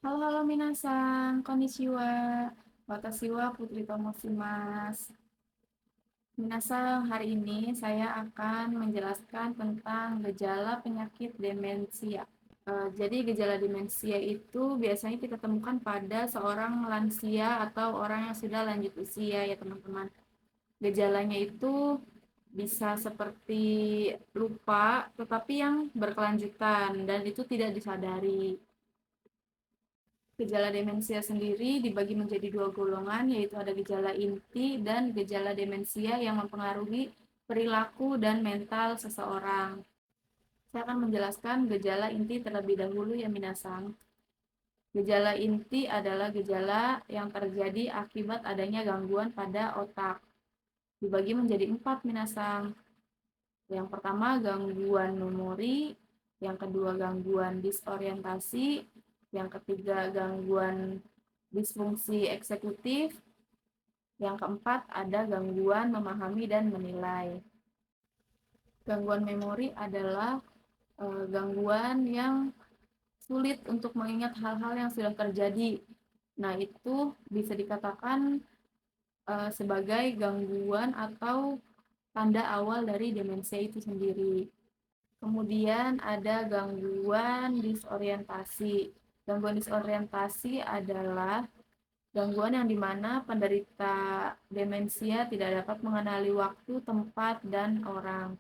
Halo, halo minasan, konnichiwa. Watashi wa Putri Tomosimas. Minasan, hari ini saya akan menjelaskan tentang gejala penyakit demensia. Jadi gejala demensia itu biasanya kita temukan pada seorang lansia atau orang yang sudah lanjut usia ya teman-teman. Gejalanya itu bisa seperti lupa, tetapi yang berkelanjutan dan itu tidak disadari. Gejala demensia sendiri dibagi menjadi dua golongan, yaitu ada gejala inti dan gejala demensia yang mempengaruhi perilaku dan mental seseorang. Saya akan menjelaskan gejala inti terlebih dahulu ya minasang. Gejala inti adalah gejala yang terjadi akibat adanya gangguan pada otak. Dibagi menjadi 4 minasang. Yang pertama gangguan memori, yang kedua gangguan disorientasi, yang ketiga gangguan disfungsi eksekutif, yang keempat ada gangguan memahami dan menilai. Gangguan memori adalah gangguan yang sulit untuk mengingat hal-hal yang sudah terjadi. Nah, itu bisa dikatakan sebagai gangguan atau tanda awal dari demensia itu sendiri. Kemudian ada gangguan disorientasi. Gangguan disorientasi adalah gangguan yang dimana penderita demensia tidak dapat mengenali waktu, tempat, dan orang.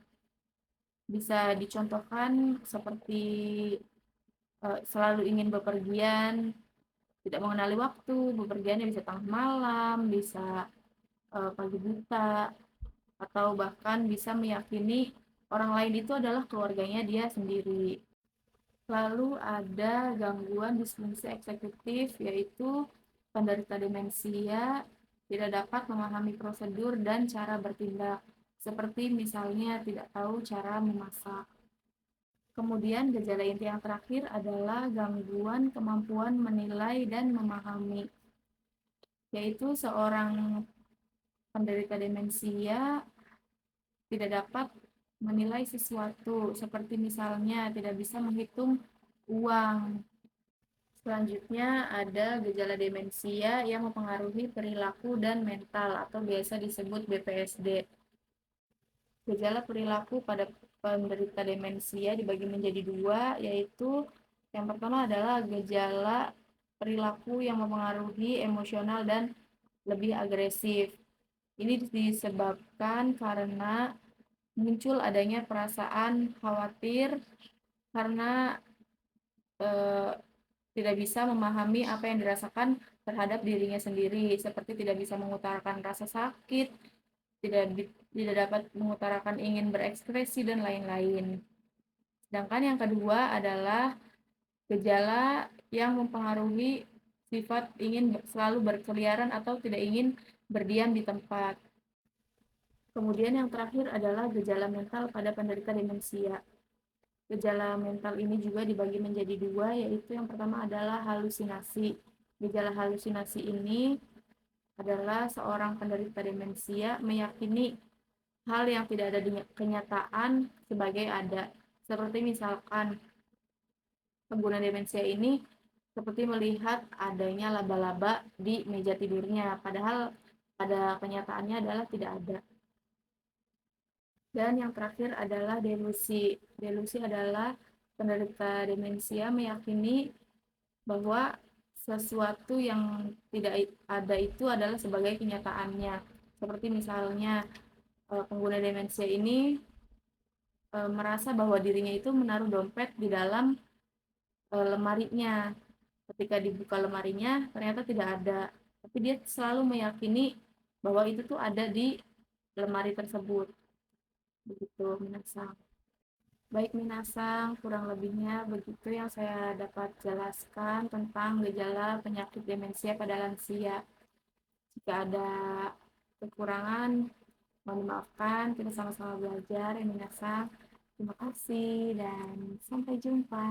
Bisa dicontohkan seperti selalu ingin bepergian, tidak mengenali waktu, bepergiannya bisa tengah malam, bisa pagi buta, atau bahkan bisa meyakini orang lain itu adalah keluarganya dia sendiri. Lalu ada gangguan disfungsi eksekutif, yaitu penderita demensia tidak dapat memahami prosedur dan cara bertindak, seperti misalnya tidak tahu cara memasak. Kemudian gejala inti yang terakhir adalah gangguan kemampuan menilai dan memahami, yaitu seorang penderita demensia tidak dapat menilai sesuatu, seperti misalnya tidak bisa menghitung uang. Selanjutnya ada gejala demensia yang mempengaruhi perilaku dan mental atau biasa disebut BPSD. Gejala perilaku pada penderita demensia dibagi menjadi dua, yaitu yang pertama adalah gejala perilaku yang mempengaruhi emosional dan lebih agresif. Ini disebabkan karena muncul adanya perasaan khawatir karena eh, tidak bisa memahami apa yang dirasakan terhadap dirinya sendiri, seperti tidak bisa mengutarakan rasa sakit, tidak dapat mengutarakan ingin berekspresi dan lain-lain. Sedangkan yang kedua adalah gejala yang mempengaruhi sifat ingin selalu berkeliaran atau tidak ingin berdiam di tempat. Kemudian yang terakhir adalah gejala mental pada penderita demensia. Gejala mental ini juga dibagi menjadi dua, yaitu yang pertama adalah halusinasi. Gejala halusinasi ini adalah seorang penderita demensia meyakini hal yang tidak ada di kenyataan sebagai ada. Seperti misalkan pengguna demensia ini seperti melihat adanya laba-laba di meja tidurnya, padahal pada kenyataannya adalah tidak ada. Dan yang terakhir adalah delusi. Delusi adalah penderita demensia meyakini bahwa sesuatu yang tidak ada itu adalah sebagai kenyataannya. Seperti misalnya pengguna demensia ini merasa bahwa dirinya itu menaruh dompet di dalam lemarinya. Ketika dibuka lemarinya ternyata tidak ada. Tapi dia selalu meyakini bahwa itu tuh ada di lemari tersebut. Begitu, Minasang. Baik Minasang, kurang lebihnya begitu yang saya dapat jelaskan tentang gejala penyakit demensia pada lansia. Jika ada kekurangan, mohon dimaafkan. Kita sama-sama belajar ya Minasang. Terima kasih dan sampai jumpa.